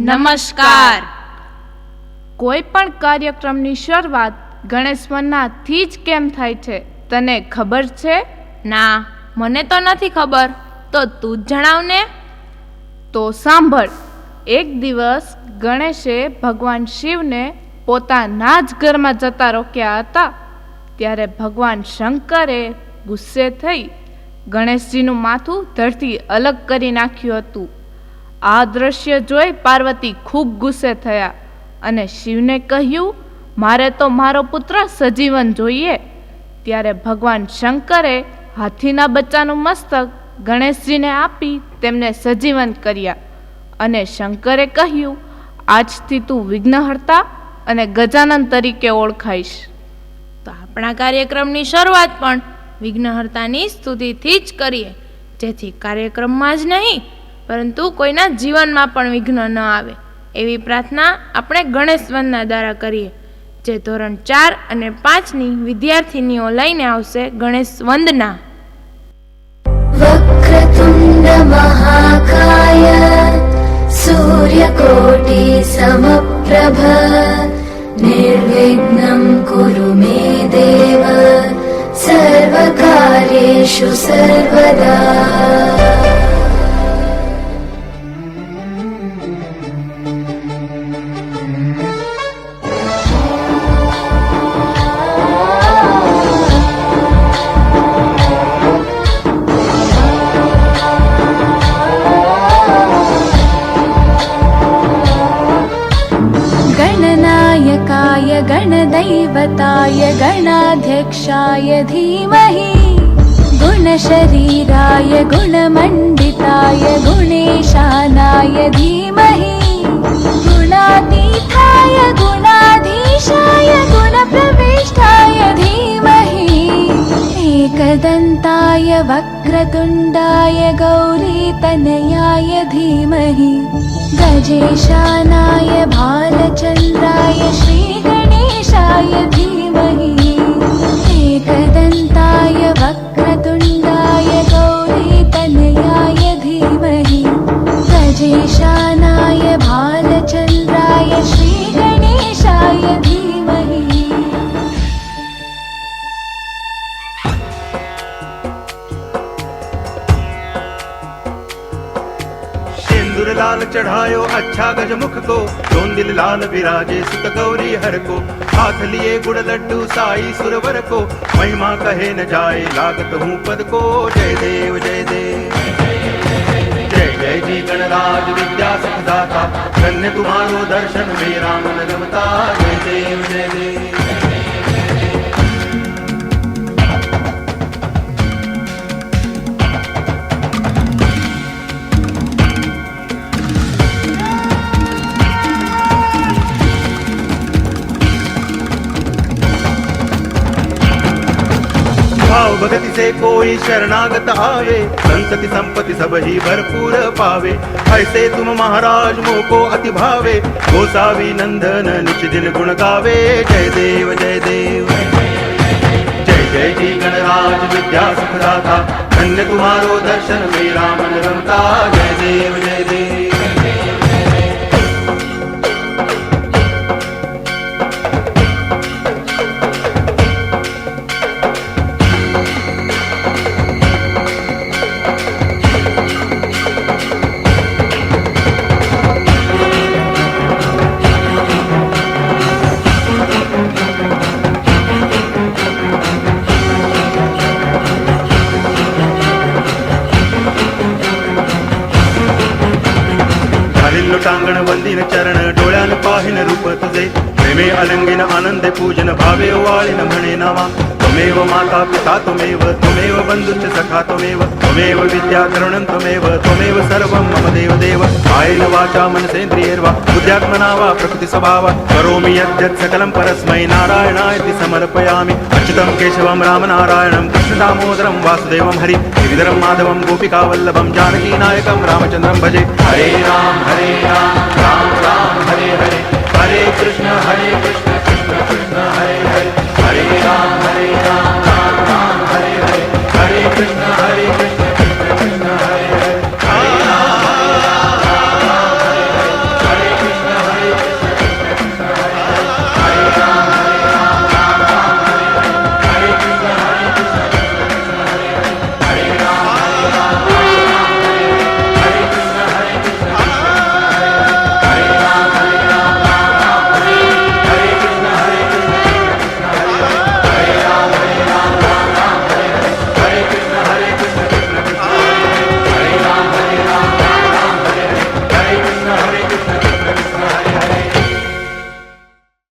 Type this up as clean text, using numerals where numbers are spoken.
નમસ્કાર. કોઈ પણ કાર્યક્રમની શરૂઆત ગણેશ વંદનાથી જ કેમ થાય છે, તને ખબર છે? ના, મને તો નથી ખબર. તો તું જ જણાવ ને. તો સાંભળ. એક દિવસ ગણેશે ભગવાન શિવને પોતાના જ ઘરમાં જતા રોક્યા હતા. ત્યારે ભગવાન શંકરે ગુસ્સે થઈ ગણેશજીનું માથું ધરથી અલગ કરી નાખ્યું હતું. આ દ્રશ્ય જોઈ પાર્વતી ખૂબ ગુસ્સે થયા અને શિવને કહ્યું, મારે તો મારો પુત્ર સજીવન જોઈએ. ત્યારે ભગવાન શંકરે હાથીના બચ્ચાનું મસ્તક ગણેશજીને આપી તેમને સજીવન કર્યા અને શંકરે કહ્યું, આજથી તું વિઘ્નહર્તા અને ગજાનન તરીકે ઓળખાઈશ. તો આપણા કાર્યક્રમની શરૂઆત પણ વિઘ્નહર્તાની સ્તુતિથી જ કરીએ, જેથી કાર્યક્રમમાં જ નહીં પરંતુ કોઈના જીવનમાં પણ વિઘ્ન ન આવે એવી પ્રાર્થના આપણે ગણેશ વંદના દ્વારા કરીએ. જે ધોરણ 4 અને 5ની વિદ્યાર્થીનીઓ લઈને આવશે ગણેશ વંદના. વક્રતુંડ મહાકાય સૂર્યકોટિ સમપ્રભ નિર્વિઘ્नं કુરુ મે દેવ સર્વકાર્યેષુ સર્વદા. गणनायकाय गणदैवताय गणाध्यक्षाय धीमहि गुणशरीराय गुणमण्डिताय गुणेशानाय धीमहि गुणातीताय गुणाधीशाय गुणप्रविष्टाय धीमहि एकदन्ताय वक्रतुण्डाय गौरीतनयाय धीमहि गजेशानाय भालचन्द्राय श्रीगणेशाय धीमहि एकदन्ताय वक्रतुण्डाय गौरीतनयाय धीमहि गजेशानाय भालचन्द्राय श्रीगणेशाय धीमहि. लाल चढ़ायो अच्छा गजमुख को, चोंदिल लाल विराजे सुत गौरी हर को, हाथ लिए गुड़ लड्डू साई सुरवर को, महिमा कहे न जाए लागत हूँ पद को. जय देव जय देव जय जय जी गणराज विद्या सुखदाता, धन्य तुम्हारो दर्शन मेरा मन रमता. जय देव जय देव. भाव भगति से कोई शरणागत आवे, संतति संपत्ति सब ही भरपूर पावे. ऐसे तुम महाराज मोको अति भावे, गोसावी नंदन निच दिन गुण गावे. जय देव जय देव जय जय जी गणराज विद्या सुखदाता, धन्य तुम्हारो दर्शन मेरा मन रमता. जय देव जय देव. टांगण वंदिन चरण डोळ्यान पाहिन रूप तुझे, प्रेमे अलंगिन आनंद पूजन भावे वाळिन म्हणे नामा. त्वमेव माता पिता त्वमेव, त्वमेव बंधुश्च सखा त्वमेव, त्वमेव विद्या करुणं त्वमेव, त्वमेव सर्वं मम देव देव. कायेन वाचा मनसेन्द्रियैर्वा बुद्ध्यात्मना वा प्रकृति स्वभावा, करोमि यद्यत् सकलं परस्मै नारायणायति समर्पयामि. अच्युतं केशवं रामनारायणं कृष्ण दामोदरं वासुदेवं हरि गिरिधरं माधवं गोपिकावल्लभं जानकीनायकं रामचन्द्रं भजे. हरे राम राम